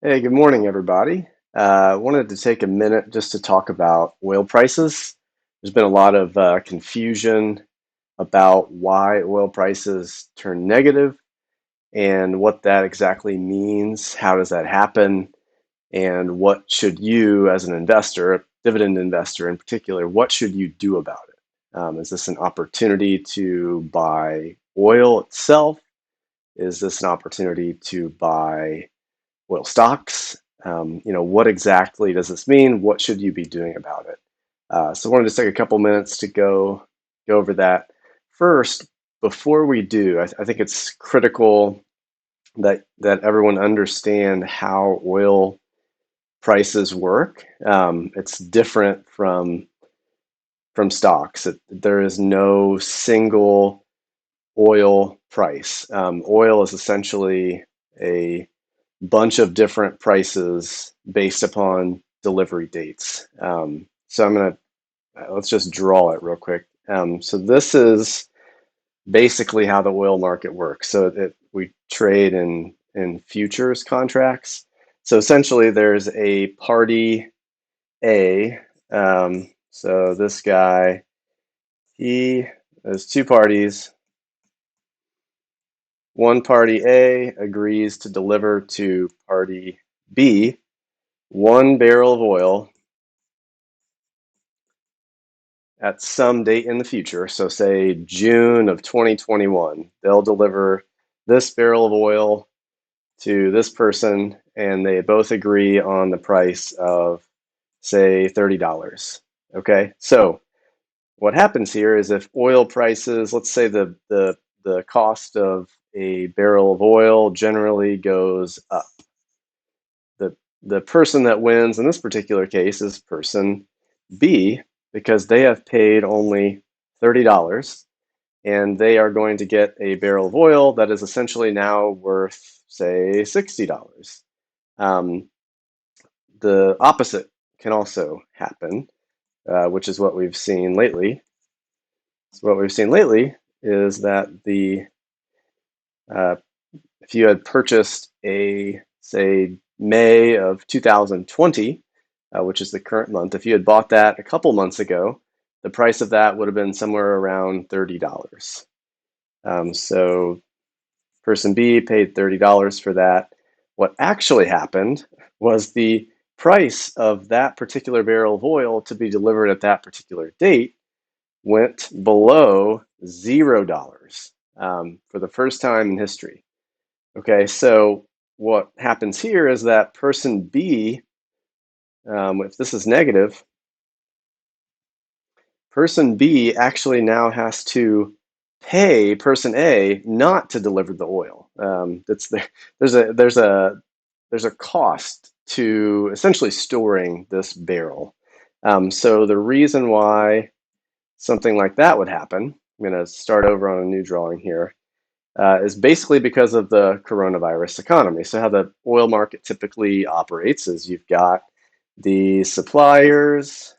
Hey, good morning, everybody. I wanted to take a minute just to talk about oil prices. There's been a lot of confusion about why oil prices turn negative and what that exactly means. How does that happen? And what should you, as an investor, a dividend investor in particular, what should you do about it? Is this an opportunity to buy oil itself? Is this an opportunity to buy oil stocks? What exactly does this mean? What should you be doing about it? So I wanted to take a couple minutes to go over that. First, before we do, I think it's critical that everyone understand how oil prices work. It's different from stocks. There is no single oil price. Oil is essentially a bunch of different prices based upon delivery dates. So I'm gonna let's just draw it real quick. So this is basically how the oil market works. We trade in futures contracts. So essentially, there's a party A. So this guy, there's two parties. One party A agrees to deliver to party B 1 barrel of oil at some date in the future. So say June of 2021, they'll deliver this barrel of oil to this person and they both agree on the price of, say, $30. Okay, so what happens here is if oil prices, let's say the cost of a barrel of oil generally goes up. The person that wins in this particular case is person B because they have paid only $30 and they are going to get a barrel of oil that is essentially now worth, say, $60. Um, the opposite can also happen, which is what we've seen lately. So what we've seen lately is that uh, if you had purchased a, say, May of 2020, which is the current month, if you had bought that a couple months ago, the price of that would have been somewhere around $30. So person B paid $30 for that. What actually happened was the price of that particular barrel of oil to be delivered at that particular date went below $0 for the first time in history. Okay, so what happens here is that person B, if this is negative, person B actually now has to pay person A not to deliver the oil. There's a cost to essentially storing this barrel. So the reason why something like that would happen, I'm going to start over on a new drawing here, is basically because of the coronavirus economy. So how the oil market typically operates is you've got the suppliers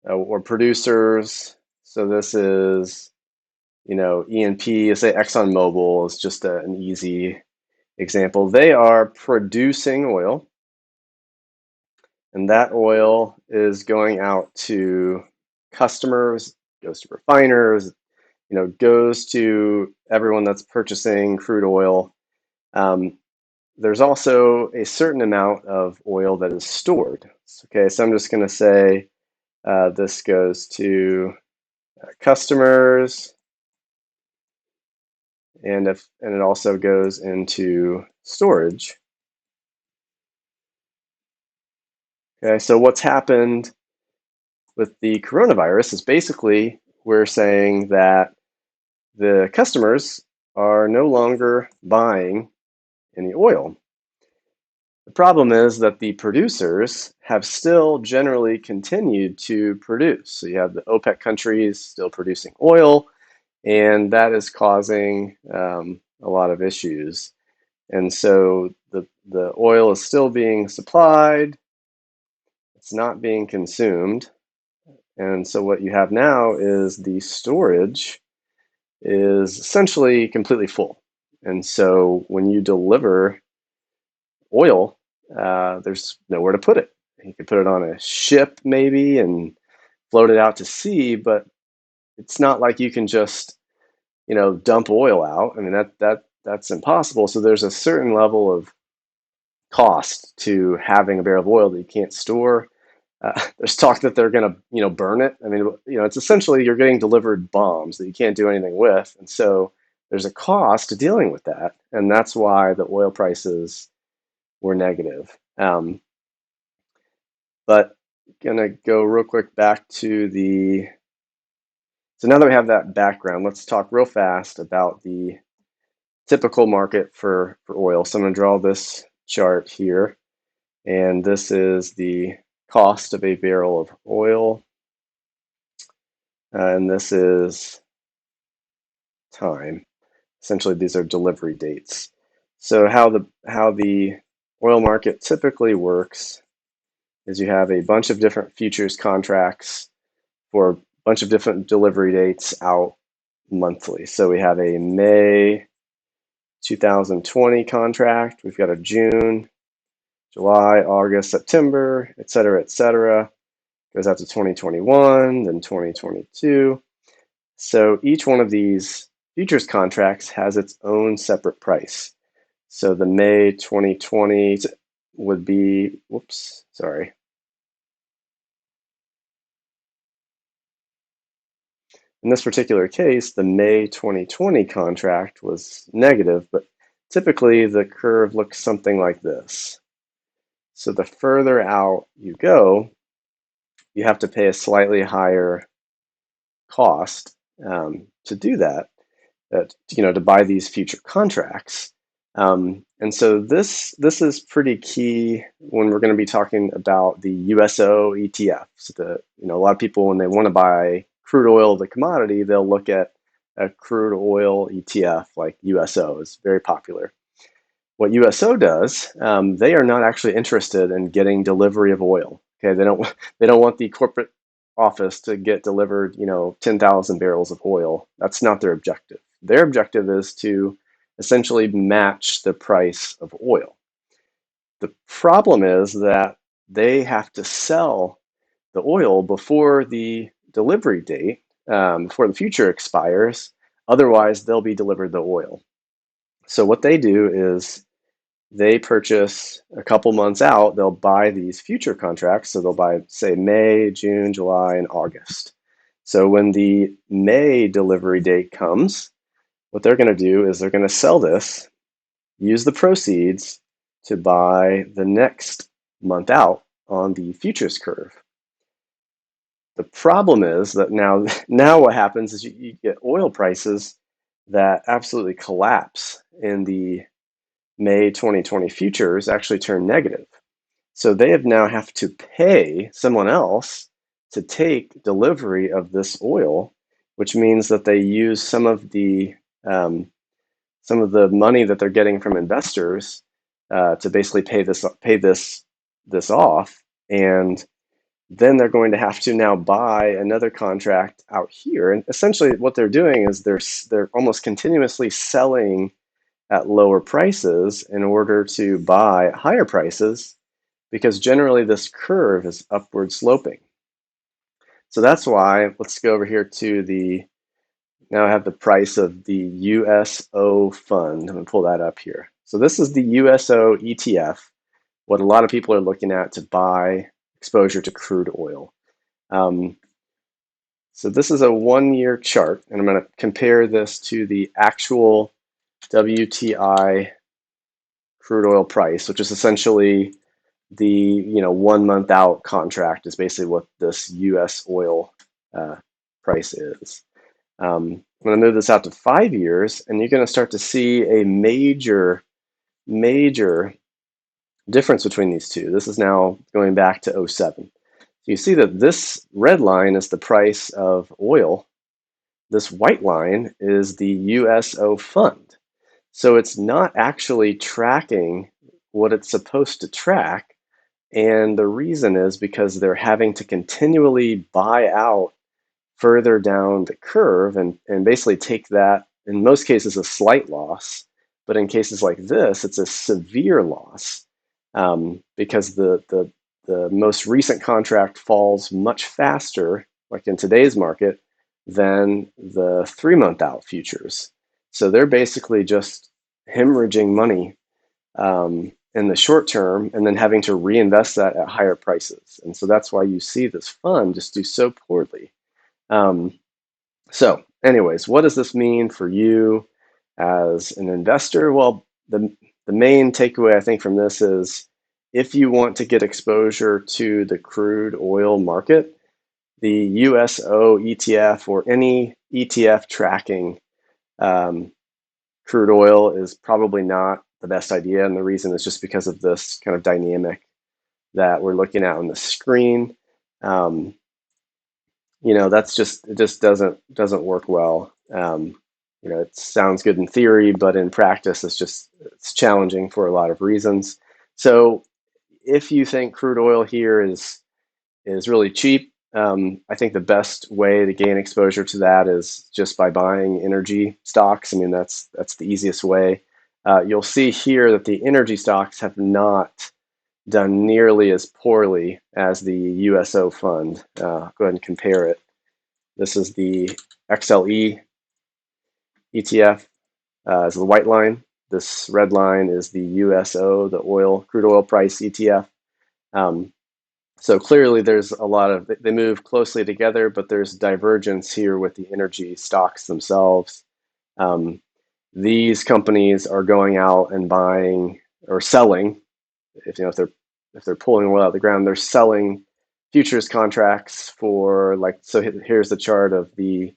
or producers. So this is, E&P, say ExxonMobil is just an easy example. They are producing oil, and that oil is going out to customers, goes to refiners, goes to everyone that's purchasing crude oil. Um, there's also a certain amount of oil that is stored. Okay, so I'm just going to say this goes to customers, and it also goes into storage. Okay, so what's happened with the coronavirus is basically we're saying that the customers are no longer buying any oil. The problem is that the producers have still generally continued to produce. So you have the OPEC countries still producing oil, and that is causing a lot of issues. And so the oil is still being supplied, it's not being consumed. And so what you have now is the storage is essentially completely full. And so when you deliver oil, there's nowhere to put it. You could put it on a ship maybe and float it out to sea, but it's not like you can just, dump oil out. I mean, that's impossible. So there's a certain level of cost to having a barrel of oil that you can't store. There's talk that they're going to, burn it. I mean, it's essentially you're getting delivered bombs that you can't do anything with, and so there's a cost to dealing with that, and that's why the oil prices were negative. But gonna go real quick back to the. So now that we have that background, let's talk real fast about the typical market for oil. So I'm going to draw this chart here, and this is the cost of a barrel of oil, and this is time. Essentially, these are delivery dates. So how the oil market typically works is you have a bunch of different futures contracts for a bunch of different delivery dates out monthly. So we have a May 2020 contract, we've got a June, July, August, September, et cetera, goes out to 2021, then 2022. So each one of these futures contracts has its own separate price. So the May 2020 would be, whoops, sorry. In this particular case, the May 2020 contract was negative, but typically the curve looks something like this. So the further out you go, you have to pay a slightly higher cost to do that, to buy these future contracts. And so this is pretty key when we're going to be talking about the USO ETF. So a lot of people, when they want to buy crude oil, the commodity, they'll look at a crude oil ETF like USO is very popular. What USO does, they are not actually interested in getting delivery of oil. Okay, they don't want the corporate office to get delivered, 10,000 barrels of oil. That's not their objective. Their objective is to essentially match the price of oil. The problem is that they have to sell the oil before the delivery date, before the future expires. Otherwise, they'll be delivered the oil. So what they do is they purchase a couple months out, they'll buy these future contracts. So they'll buy, say, May, June, July, and August. So when the May delivery date comes, what they're going to do is they're going to sell this, use the proceeds to buy the next month out on the futures curve. The problem is that now what happens is you get oil prices that absolutely collapse in the May 2020 futures actually turn negative. So they now have to pay someone else to take delivery of this oil, which means that they use some of the money that they're getting from investors to basically pay this off, and then they're going to have to now buy another contract out here. And essentially, what they're doing is they're almost continuously selling at lower prices in order to buy higher prices, because generally this curve is upward sloping. So that's why, let's go over here to now I have the price of the USO fund. I'm going to pull that up here. So this is the USO ETF, what a lot of people are looking at to buy exposure to crude oil. So this is a 1-year chart, and I'm going to compare this to the actual WTI crude oil price, which is essentially the 1 month out contract is basically what this US oil price is. I'm going to move this out to 5 years, and you're going to start to see a major difference between these two. This is now going back to 07. So you see that this red line is the price of oil. This white line is the USO fund. So it's not actually tracking what it's supposed to track. And the reason is because they're having to continually buy out further down the curve and basically take that, in most cases, a slight loss. But in cases like this, it's a severe loss. because the most recent contract falls much faster, like in today's market, than the 3-month out futures. So they're basically just hemorrhaging money in the short term and then having to reinvest that at higher prices. And so that's why you see this fund just do so poorly. So anyways, what does this mean for you as an investor? Well, the main takeaway I think from this is if you want to get exposure to the crude oil market, the USO ETF or any ETF tracking crude oil is probably not the best idea. And the reason is just because of this kind of dynamic that we're looking at on the screen. That's just, it just doesn't work well. It sounds good in theory, but in practice, it's challenging for a lot of reasons. So if you think crude oil here is really cheap, I think the best way to gain exposure to that is just by buying energy stocks. I mean, that's the easiest way. You'll see here that the energy stocks have not done nearly as poorly as the USO fund. Go ahead and compare it. This is the XLE ETF, is the white line. This red line is the USO, the crude oil price ETF. So clearly there's a lot of, they move closely together, but there's divergence here with the energy stocks themselves. These companies are going out and buying or selling, if they're pulling oil out of the ground, they're selling futures contracts for, like, so here's the chart of the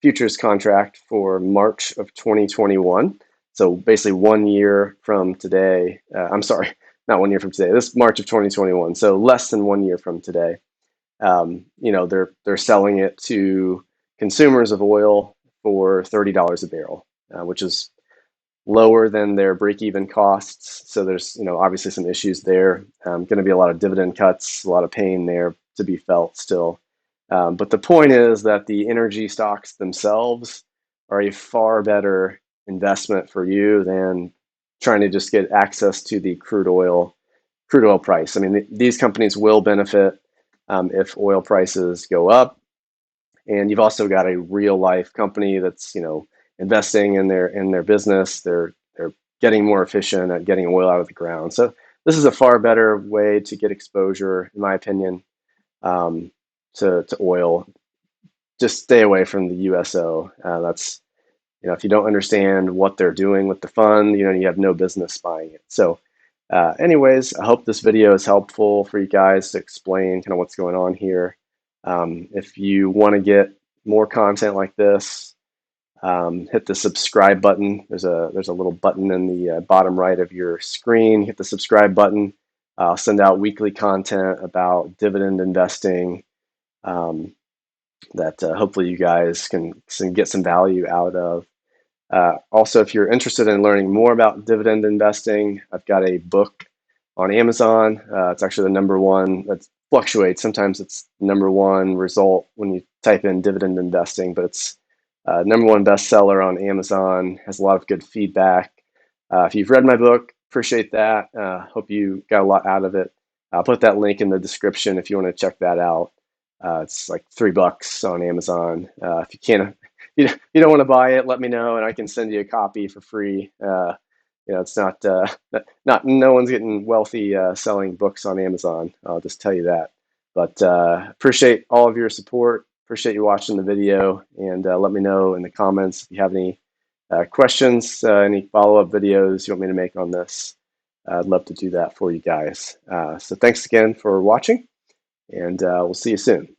futures contract for March of 2021. So basically 1 year from today, I'm sorry, not 1 year from today, this March of 2021. So less than 1 year from today. They're selling it to consumers of oil for $30 a barrel, which is lower than their break-even costs. So there's, obviously some issues there. Going to be a lot of dividend cuts, a lot of pain there to be felt still. But the point is that the energy stocks themselves are a far better investment for you than trying to just get access to the crude oil price. I mean, these companies will benefit if oil prices go up. And you've also got a real life company that's, investing in their business. They're getting more efficient at getting oil out of the ground. So this is a far better way to get exposure, in my opinion, to oil. Just stay away from the USO. That's, if you don't understand what they're doing with the fund, you have no business buying it. So anyways, I hope this video is helpful for you guys to explain kind of what's going on here. If you want to get more content like this, hit the subscribe button. There's a little button in the bottom right of your screen. Hit the subscribe button. I'll send out weekly content about dividend investing that hopefully you guys can get some value out of. Also, if you're interested in learning more about dividend investing, I've got a book on Amazon. It's actually the number one. It fluctuates. Sometimes it's number one result when you type in dividend investing, but it's number one bestseller on Amazon. Has a lot of good feedback. If you've read my book, appreciate that. Hope you got a lot out of it. I'll put that link in the description if you want to check that out. It's like $3 on Amazon. If you can't, you don't want to buy it, let me know and I can send you a copy for free. It's not no one's getting wealthy selling books on Amazon. I'll just tell you that. But appreciate all of your support. Appreciate you watching the video, and let me know in the comments if you have any questions, any follow-up videos you want me to make on this. I'd love to do that for you guys. So thanks again for watching, and we'll see you soon.